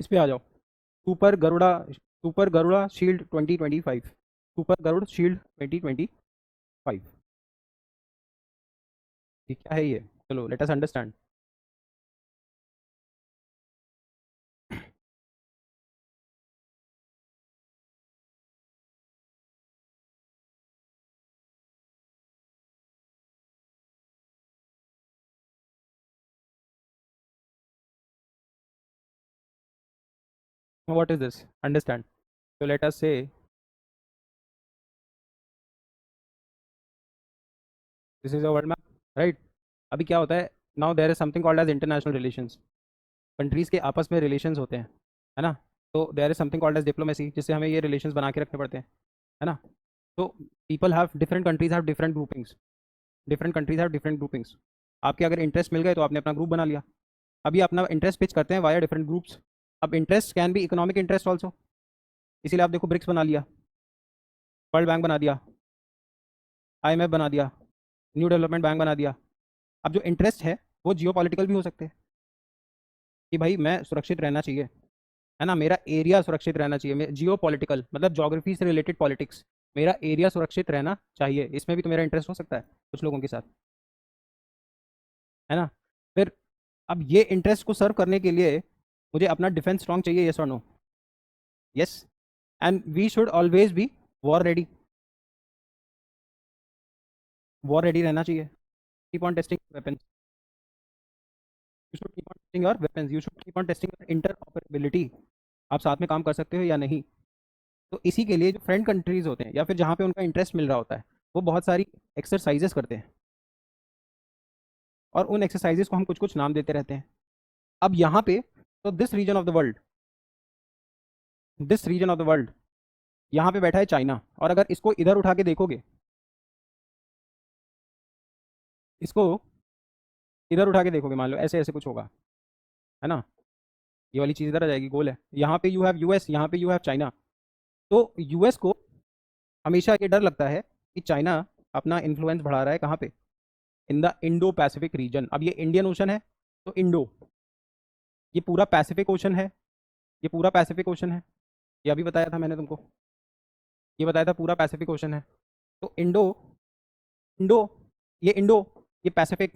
इस पे आ जाओ। Super Garuda shield 2025, super Garud shield 2025, ये क्या है ये? चलो let us understand. What is this? Understand. तो let us say this is a world map, right? अभी क्या होता है, now there is something called as international relations. Countries के आपस में रिलेशंस होते हैं, है ना? तो there is something called as diplomacy, जिससे हमें ये रिलेशंस बना के रखने पड़ते हैं, है ना? तो people have different countries have different groupings, different countries have different groupings. आपके अगर इंटरेस्ट मिल गए तो आपने अपना ग्रुप बना लिया। अभी अपना इंटरेस्ट पिच करते हैं वाया डिफरेंट ग्रुप्स। अब interest can be economic interest also, इसीलिए आप देखो ब्रिक्स बना लिया, वर्ल्ड बैंक बना दिया, IMF बना दिया, न्यू डेवलपमेंट बैंक बना दिया। अब जो इंटरेस्ट है वो जियो भी हो सकते हैं, कि भाई मैं सुरक्षित रहना चाहिए, है ना, मेरा एरिया सुरक्षित रहना चाहिए। जियो पॉलिटिकल मतलब जोग्राफी से रिलेटेड पॉलिटिक्स, मेरा एरिया सुरक्षित रहना चाहिए, इसमें भी तो मेरा इंटरेस्ट हो सकता है कुछ लोगों के साथ, है ना? फिर अब ये इंटरेस्ट को सर्व करने के लिए मुझे अपना डिफेंस स्ट्रांग चाहिए, यस और no? Yes. And we should always be war ready, war ready रहना चाहिए। Keep on testing weapons, you should keep on testing your weapons, you should keep on testing interoperability, आप साथ में काम कर सकते हो या नहीं। तो इसी के लिए जो फ्रेंड कंट्रीज होते हैं या फिर जहाँ पे उनका इंटरेस्ट मिल रहा होता है, वो बहुत सारी एक्सरसाइजेस करते हैं, और उन एक्सरसाइजेस को हम कुछ कुछ नाम देते रहते हैं। अब यहाँ पे तो this region of the world यहाँ पे बैठा है चाइना, और अगर इसको इधर उठा के देखोगे, इसको इधर उठा के देखोगे, मान लो ऐसे ऐसे कुछ होगा, है ना? ये वाली चीज़ इधर आ जाएगी, गोल है, यहाँ पे यू हैव यूएस, यहाँ पे यू हैव चाइना। तो यूएस को हमेशा ये डर लगता है कि चाइना अपना इन्फ्लुएंस बढ़ा रहा है कहाँ पे, इन द इंडो पैसिफिक रीजन। अब ये इंडियन ओशन है, तो इंडो, ये पूरा पैसिफिक ओशन है, ये पूरा पैसिफिक ओशन है, ये अभी बताया था मैंने तुमको, ये बताया था पूरा पैसिफिक ओशन है। तो इंडो, इंडो, ये इंडो, ये पैसिफिक,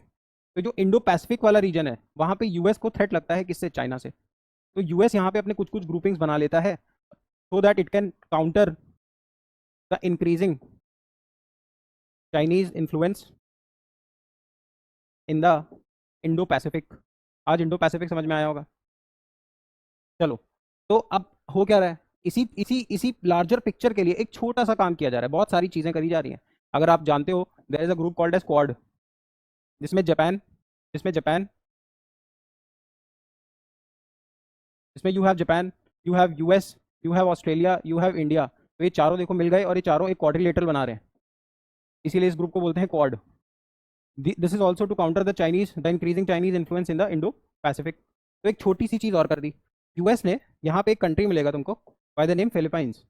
तो जो इंडो पैसिफिक वाला रीजन है वहाँ पे यूएस को थ्रेट लगता है, किससे? चाइना से। तो यूएस यहाँ पे अपने कुछ कुछ ग्रुपिंग्स बना लेता है, so that it can counter the increasing Chinese influence in the Indo Pacific. आज इंडो पैसिफिक समझ में आया होगा। चलो, तो अब हो क्या रहा है, इसी इसी इसी लार्जर पिक्चर के लिए एक छोटा सा काम किया जा रहा है, बहुत सारी चीजें करी जा रही हैं। अगर आप जानते हो, there is a group called as Quad, जिसमें जापान, जिसमें जापान, इसमें you have Japan, you have US, you have Australia, you have India. तो ये चारों देखो मिल गए, और ये चारों एक क्वाड्रिलेटरल बना रहे हैं, इसीलिए इस ग्रुप को बोलते हैं Quad. This is also to counter the increasing Chinese influence in the Indo Pacific. तो एक छोटी सी चीज़ और कर दी, यूएस ने, यहाँ पे एक कंट्री मिलेगा तुमको बाय द नेम फिलीपाइंस,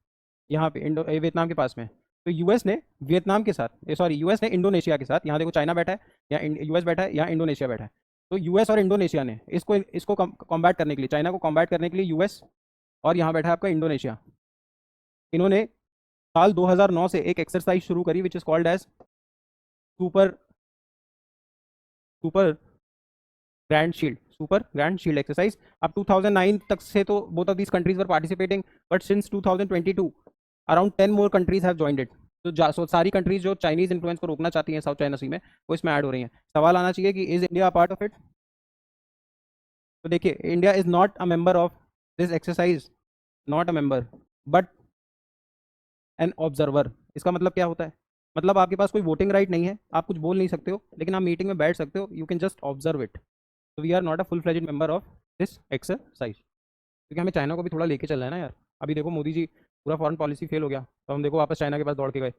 यहाँ पे वियतनाम के पास में। तो यूएस ने वियतनाम के साथ, सॉरी, यूएस ने इंडोनेशिया के साथ, यहाँ देखो चाइना बैठा है, यहाँ यूएस बैठा है, यहाँ इंडोनेशिया बैठा है। तो यूएस और इंडोनेशिया ने इसको इसको कॉम्बैट करने के लिए, चाइना को कॉम्बैट करने के लिए यूएस, और यहाँ बैठा है आपका इंडोनेशिया, इन्होंने साल 2009 से एक एक्सरसाइज शुरू करी which is called as super super super grand shield exercise. अब 2009 तक से तो both of these countries were participating, but since 2022 around 10 more countries have joined it. तो सारी कंट्रीज जो चाइनीज इन्फ्लुएंस को रोकना चाहती हैं साउथ चाइना सी में, वो इसमें ऐड हो रही हैं। सवाल आना चाहिए कि is India part of it? तो देखिए, India is not a member of this exercise, not a member, but an observer. इसका मतलब क्या होता है? मतलब आपके पास कोई वोटिंग राइट नहीं है, आप कुछ बोल नहीं सकते हो, लेकिन आप मीटिंग में बैठ सकते हो, you can just observe it. तो we are not a full fledged member of this exercise, क्योंकि हमें चाइना को भी थोड़ा लेके चलना है ना यार। अभी देखो मोदी जी पूरा फॉरेन पॉलिसी फेल हो गया, तो हम देखो वापस चाइना के पास दौड़ के गए।